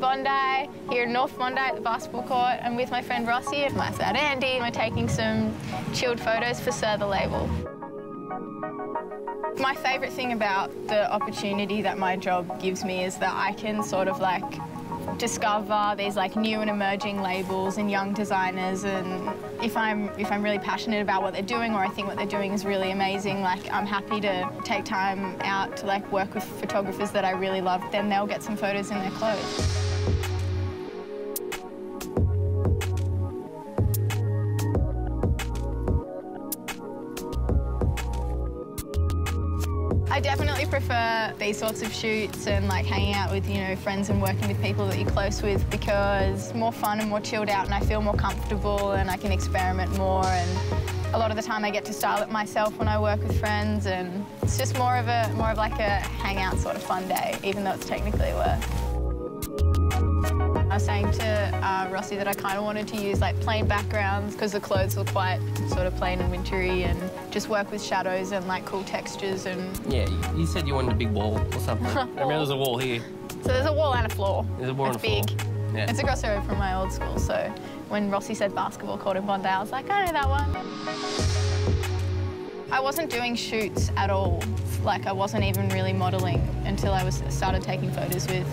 Bondi, here in North Bondi at the basketball court. I'm with my friend Rossi and my dad Andy. We're taking some chilled photos for Sir the label. My favourite thing about the opportunity that my job gives me is that I can sort of like discover these like new and emerging labels and young designers, and if I'm really passionate about what they're doing or I think what they're doing is really amazing, like I'm happy to take time out to like work with photographers that I really love. Then they'll get some photos in their clothes. I definitely prefer these sorts of shoots and like hanging out with, you know, friends and working with people that you're close with, because it's more fun and more chilled out and I feel more comfortable and I can experiment more, and a lot of the time I get to style it myself when I work with friends, and it's just more of like a hangout sort of fun day, even though it's technically work. I was saying to Rossi that I kind of wanted to use like plain backgrounds because the clothes were quite sort of plain and wintry, and just work with shadows and like cool textures. And yeah, you said you wanted a big wall or something. I remember there's a wall here. So there's a wall and a floor. There's a wall and a floor. It's big. Yeah. It's across the road from my old school, so when Rossi said basketball court in Bondi, I was like, I know that one. I wasn't doing shoots at all. Like I wasn't even really modelling until I started taking photos with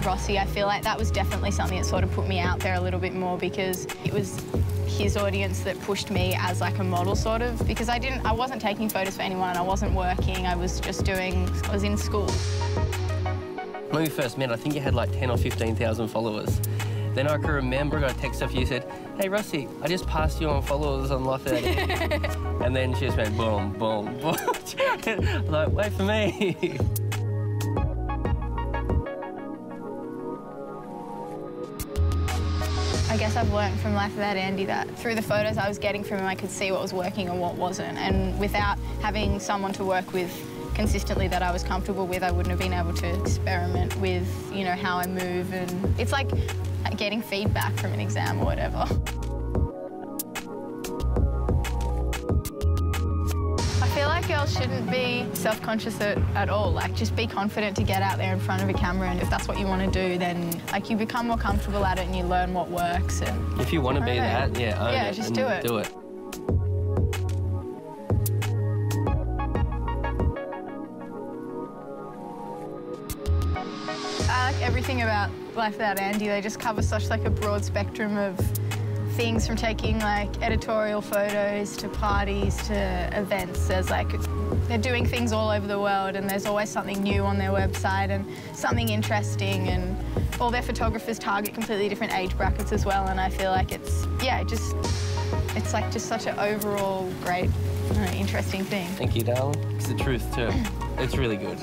Rossi. I feel like that was definitely something that sort of put me out there a little bit more, because it was his audience that pushed me as like a model sort of, because I wasn't taking photos for anyone and I wasn't working, I was in school. When we first met, I think you had like 10 or 15,000 followers. Then I can remember I got a text off you, said, hey Rossi, I just passed you on followers on Life Without Andy. And then she just went boom, boom, boom. Like, wait for me. I guess I've learned from Life Without Andy that through the photos I was getting from him, I could see what was working and what wasn't. And without having someone to work with consistently that I was comfortable with, I wouldn't have been able to experiment with, you know, how I move. And it's like getting feedback from an exam or whatever. I feel like girls shouldn't be self-conscious at all. Like, just be confident to get out there in front of a camera, and if that's what you want to do, then like you become more comfortable at it and you learn what works. And if you want to be that, yeah, own it, just do it. Do it. I like everything about Life Without Andy. They just cover such like a broad spectrum of things, from taking like editorial photos to parties to events. They're doing things all over the world, and there's always something new on their website and something interesting, and all their photographers target completely different age brackets as well, and I feel like it's like just such an overall great, interesting thing. Thank you, darling. It's the truth too. It's really good.